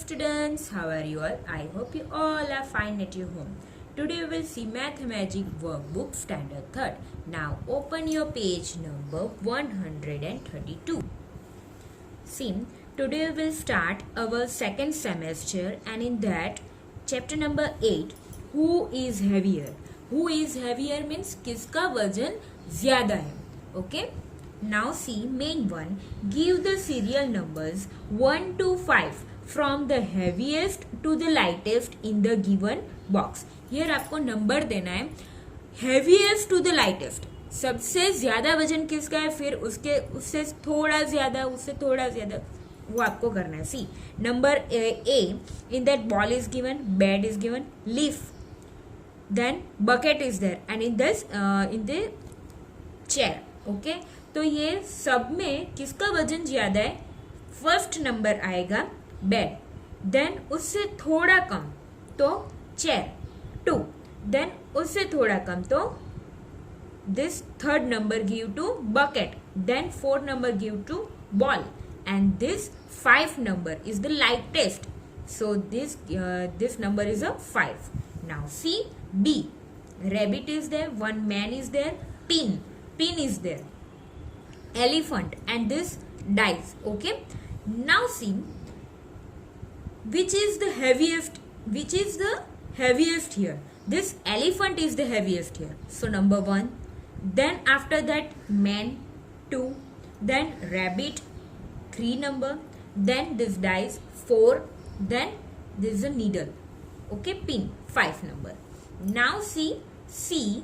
students, how are you all? I hope you all are fine at your home. Today we will see Math Magic Workbook Standard 3rd. Now open your page number 132. See, today we will start our second semester and in that chapter number 8, Who is heavier? Who is heavier means किसका वजन ज़्यादा है. Okay? Now see main one, give the serial numbers 1 to 5 from the heaviest to the lightest in the given box. Here आपको number देना है heaviest to the lightest. सबसे ज्यादा वजन किसका है, फिर उससे थोड़ा ज्यादा, उससे थोड़ा ज्यादा, वो आपको करना है. See number A, in that ball is given, bat is given, leaf, then bucket is there and in the chair. Okay, तो ये सब में किसका वजन ज्यादा है, फर्स्ट नंबर आएगा बेड, देन उससे थोड़ा कम तो चेयर 2, देन उससे थोड़ा कम तो this third number give to bucket, then fourth number give to ball and this 5 number is the lightest, so this number is a 5. Now see B, rabbit is there, one man is there, pin is there, elephant and this dice. Okay, now see which is the heaviest here. This elephant is the heaviest here, so number 1, then after that man 2, then rabbit 3 number, then this dice 4, then this is a needle. Okay, pin 5 number. Now see C,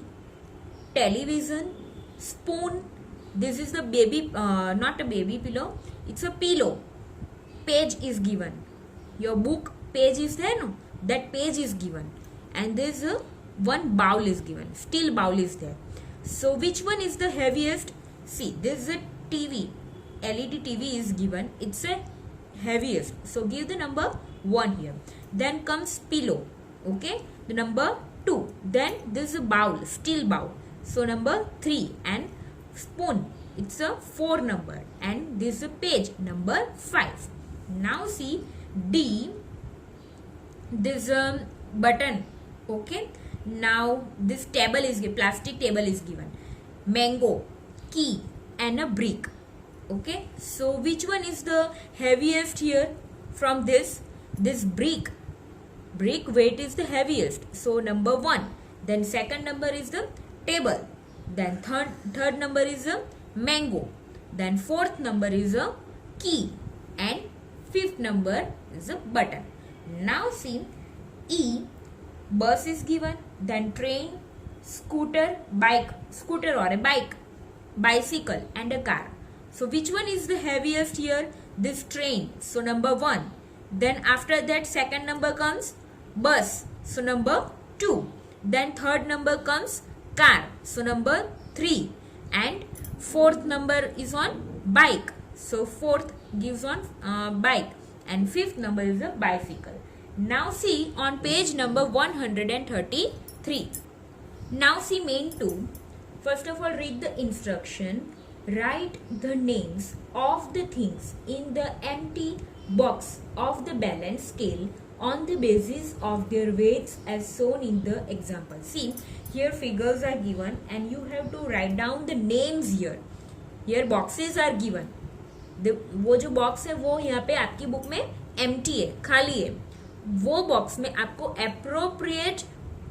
television, spoon, this is the baby, not a baby pillow, it's a pillow. Page is given, your book page is there, no, that page is given, and there's a one bowl is given, steel bowl is there. So which one is the heaviest? See, this is a TV, LED TV is given, it's a heaviest, so give the number 1 here. Then comes pillow, okay, the number 2, then this is a bowl, steel bowl, so number 3, and spoon, it's a 4 number, and this is a page, number 5. Now see D, this button. Okay, now this table is given, plastic table is given, mango, key and a brick. Okay, so which one is the heaviest here? From this brick weight is the heaviest, so number 1, then second number is the table, then third number is a mango, then fourth number is a key and fifth number is a button. Now see E, bus is given, then train, scooter or a bike, bicycle and a car. So which one is the heaviest here? This train, so number 1, then after that second number comes bus, so number 2, then third number comes car, so number 3, and fourth number is on bike, so fourth gives on bike, and fifth number is a bicycle. Now see on page number 133. Now see main 2. First of all read the instruction. Write the names of the things in the empty box of the balance scale on the basis of their weights as shown in the example. See, here figures are given and you have to write down the names here. Here boxes are given. वो जो box है वो यहाँ पे आपकी book में empty है, खाली है. वो बॉक्स में आपको अप्रोप्रिएट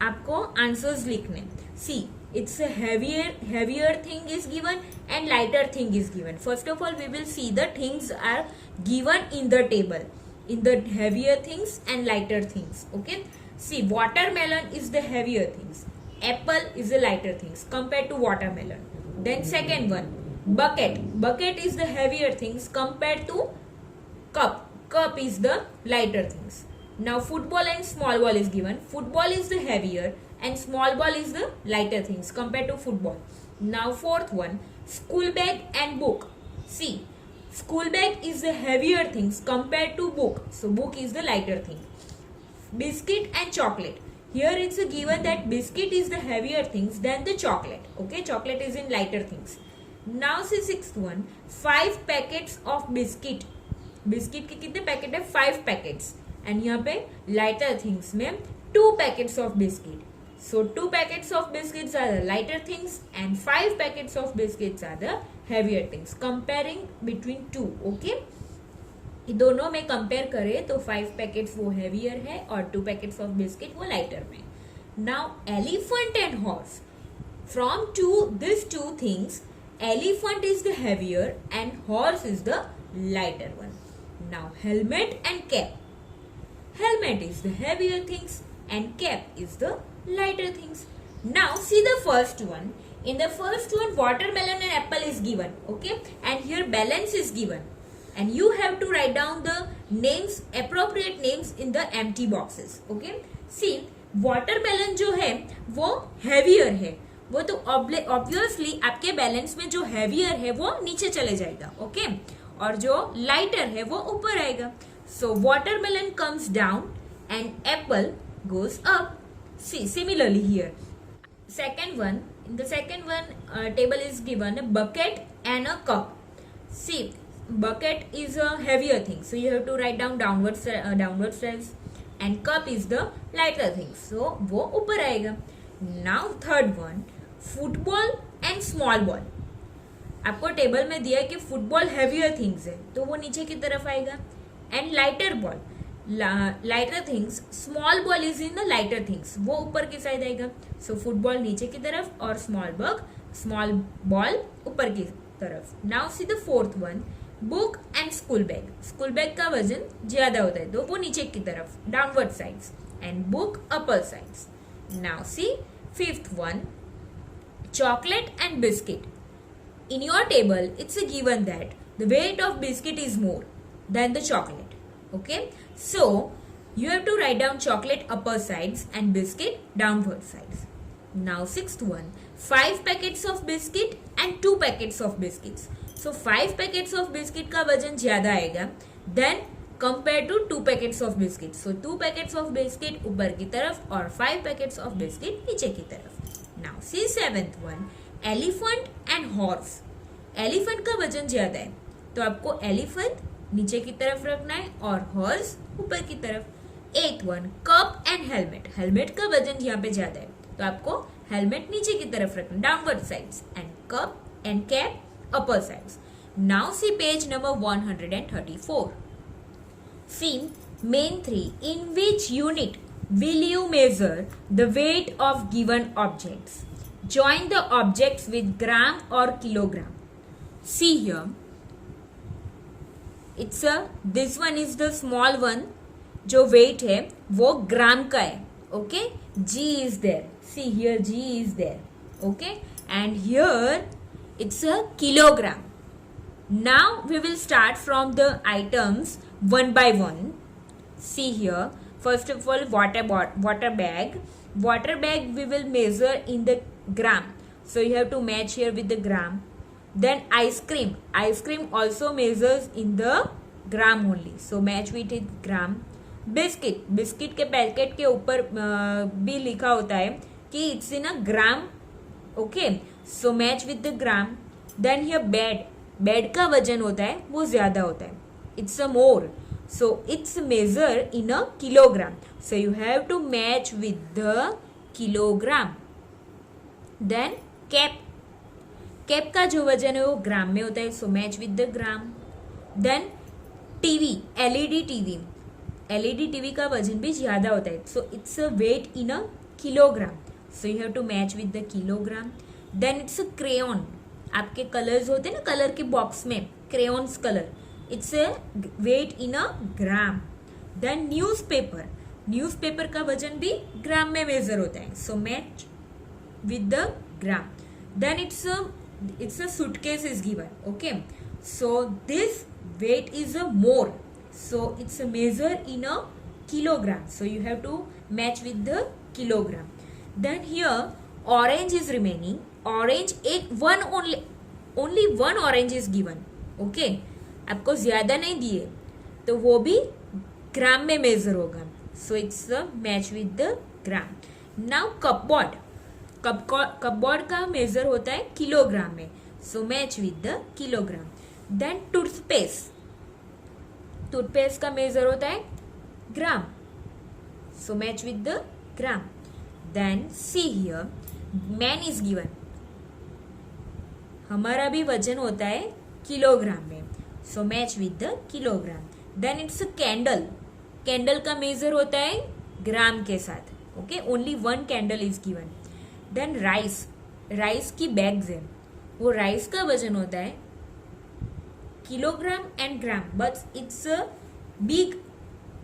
आपको आंसर्स लिखने. See it's heavier thing is given and lighter thing is given. First of all we will see the things are given in the table, in the heavier things and lighter things. Okay, see watermelon is the heavier things, apple is the lighter things compared to watermelon. Then second one, bucket is the heavier things compared to cup is the lighter things. Now football and small ball is given, football is the heavier and small ball is the lighter things compared to football. Now fourth one, school bag and book. See, school bag is the heavier things compared to book, so book is the lighter thing. Biscuit and chocolate, here it's a given that biscuit is the heavier things than the chocolate. Okay, chocolate is in lighter things. Now see sixth one, 5 packets of biscuit के कितने packet है, 5 packets, and यहाँ पे lighter things में 2 packets of biscuit. So 2 packets of biscuits are the lighter things and 5 packets of biscuits are the heavier things. Comparing between two, okay? दोनों में compare करें तो 5 पैकेट्स वो हेवियर है और 2 पैकेट्स ऑफ बिस्किट वो lighter में. Now elephant and horse. From these two things, elephant is the heavier and horse is the lighter one. Now helmet and cap. Helmet is the heavier things and cap is the lighter things. Now see the first one. In the first one, watermelon and apple is given, okay, and here balance is given, and you have to write down the names, appropriate names in the empty boxes, okay. See, watermelon जो है वो heavier है, वो तो obviously आपके balance में जो heavier है वो नीचे चले जाएगा, okay, और जो lighter है वो ऊपर आएगा. So watermelon comes down and apple goes up. See, similarly here, in the second one, table is given a bucket and a cup. See, bucket is a heavier thing, so you have to write down downward sides, and cup is the lighter thing, so वो ऊपर आएगा. Now third one, football and small ball. आपको table में दिया है कि football heavier things है तो वो नीचे की तरफ आएगा, and lighter ball, lighter things, small ball is in the lighter things, वो ऊपर की साइड आएगा. सो फुटबॉल नीचे की तरफ और स्मॉल बॉल ऊपर की तरफ. Now see the fourth one, book and school bag. School bag का वजन ज्यादा होता है तो वो नीचे की तरफ, downward sides, and book upper sides. Now C fifth one, chocolate and biscuit. In your table, it's a given that the weight of biscuit is more than the chocolate. Okay, so you have to write down chocolate upper sides and biscuit downward sides. Now sixth one, 5 packets of biscuit and 2 packets of biscuits. So 5 packets of biscuit का वजन ज्यादा आएगा then compared to 2 packets of biscuit. So 2 packets of biscuit ऊपर की तरफ और 5 packets of biscuit नीचे की तरफ. Now see seventh one, elephant and horse. Elephant का वजन ज्यादा है तो आपको एलिफेंट नीचे की तरफ रखना है और हॉर्स ऊपर की तरफ. एथ one, cup and helmet. Helmet का वजन यहाँ पे ज्यादा है तो आपको हेलमेट नीचे की तरफ रखना, downward sides, and cup and cap upper sides. Now see page number 134. See main 3, in which unit will you measure the weight of given objects? Join the objects with gram or kilogram. See here, this one is the small one, जो weight है वो ग्राम का है, okay? G is there. See here, G is there, okay? And here it's a kilogram. Now we will start from the items one by one. See here, first of all, water bag. Water bag we will measure in the gram, so you have to match here with the gram. Then ice cream also measures in the gram only, so match with it gram. Biscuit के packet के ऊपर भी लिखा होता है कि it's in a gram, okay, so match with the gram. Then here bed का वजन होता है वो ज्यादा होता है, it's a more, so it's measured in a kilogram, so you have to match with the kilogram. Then cap का जो वजन है वो ग्राम में होता है, so match with the gram. Then TV, LED TV का वजन भी ज्यादा होता है, so it's a weight in a kilogram, so you have to match with the kilogram. Then it's a crayon. आपके कलर्स होते हैं ना कलर के बॉक्स में, crayons colour, it's a weight in a gram. Then newspaper का वजन भी ग्राम में मेजर होता है, so match with the gram. Then it's a suitcase is given, okay, so this weight is a more, so it's a measure in a kilogram, so you have to match with the kilogram. Then here orange is remaining. Orange only one orange is given, okay, आपको ज्यादा नहीं दिए तो वो भी ग्राम में measure होगा, so it's a match with the gram. Now cupboard का मेजर होता है किलोग्राम में, so match with the kilogram. Then toothpaste का मेजर होता है gram. So match with the gram. Then see here, man is given. हमारा भी वजन होता है किलोग्राम में. So match with the kilogram. Then it's a candle. Candle का मेजर होता है ग्राम के साथ. Okay, only one candle is given. Then rice. Rice की बैग्स है. वो राइस का वजन होता है kilogram and gram, but it's a big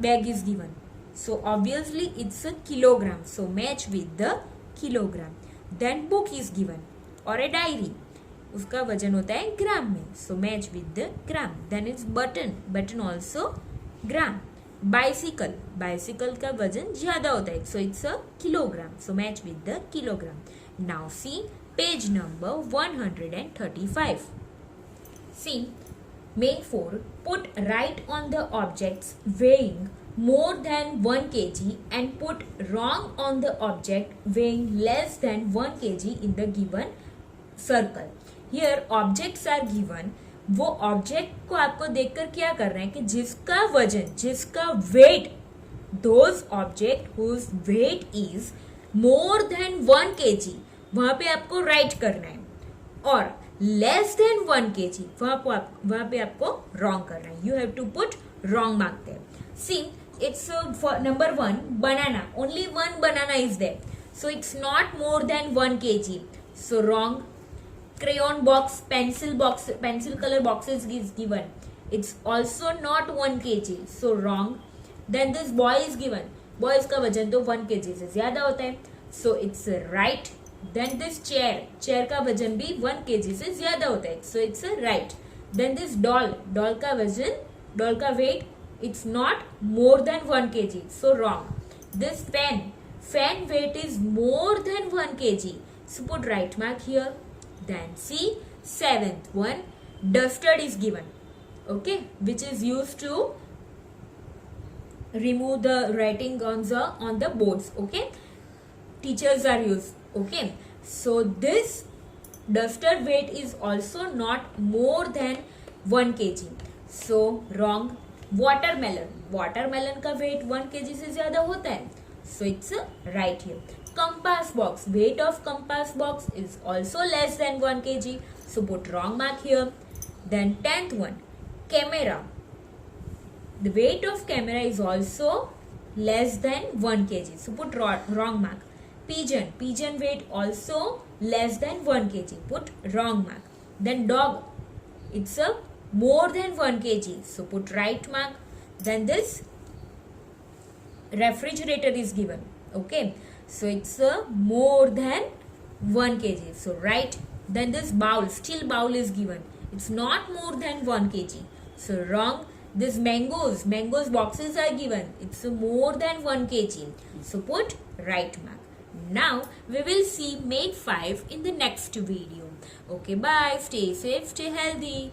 bag is given. So obviously it's a kilogram. So match with the kilogram. Then book is given or a diary. उसका वजन होता है ग्राम में. So match with the gram. Then it's button. Button also gram. Bicycle. Bicycle का वजन ज्यादा होता है. So it's a kilogram. So match with the kilogram. Now see page number 135. See main 4. Put right on the objects weighing more than 1 kg and put wrong on the object weighing less than 1 kg in the given circle. Here objects are given. वो object को आपको देखकर क्या कर रहे हैं कि जिसका वजन, जिसका wait, those object whose weight is more than 1 kg, वहां पे आपको राइट करना है, और लेस देन 1 kg वहां पे आपको रॉन्ग करना है. You have to put wrong mark there. See it's for number 1 banana, only one banana is there, so it's not more than 1 kg, so wrong. Crayon box, pencil color boxes is given, it's also not 1 kg, so wrong. Then this boy is given, boys का वजन तो 1 kg से ज्यादा होता है, so it's right. Then this chair का वजन भी 1 kg से ज्यादा होता है, so it's right. Then this doll का वजन, doll का weight, it's not more than 1 kg, so wrong. This fan weight is more than 1 kg, so put right mark here. Then see 7th one, duster is given, okay, which is used to remove the writing on the boards. Okay, teachers are used. Okay, so this duster weight is also not more than 1 kg, so wrong. Watermelon का weight 1 kg से ज्यादा होता है, so it's right here. Compass box, weight of compass box is also less than 1 kg, so put wrong mark here. Then 10th one, camera, the weight of camera is also less than 1 kg, so put wrong mark. pigeon weight also less than 1 kg, put wrong mark. Then dog, it's a more than 1 kg, so put right mark. Then this refrigerator is given, okay, so it's a more than 1 kg, so right. Then this bowl, steel bowl is given, it's not more than 1 kg, so wrong. This mangoes boxes are given, it's a more than 1 kg, so put right mark. Now we will see main 5 in the next video. Okay, bye, stay safe, stay healthy.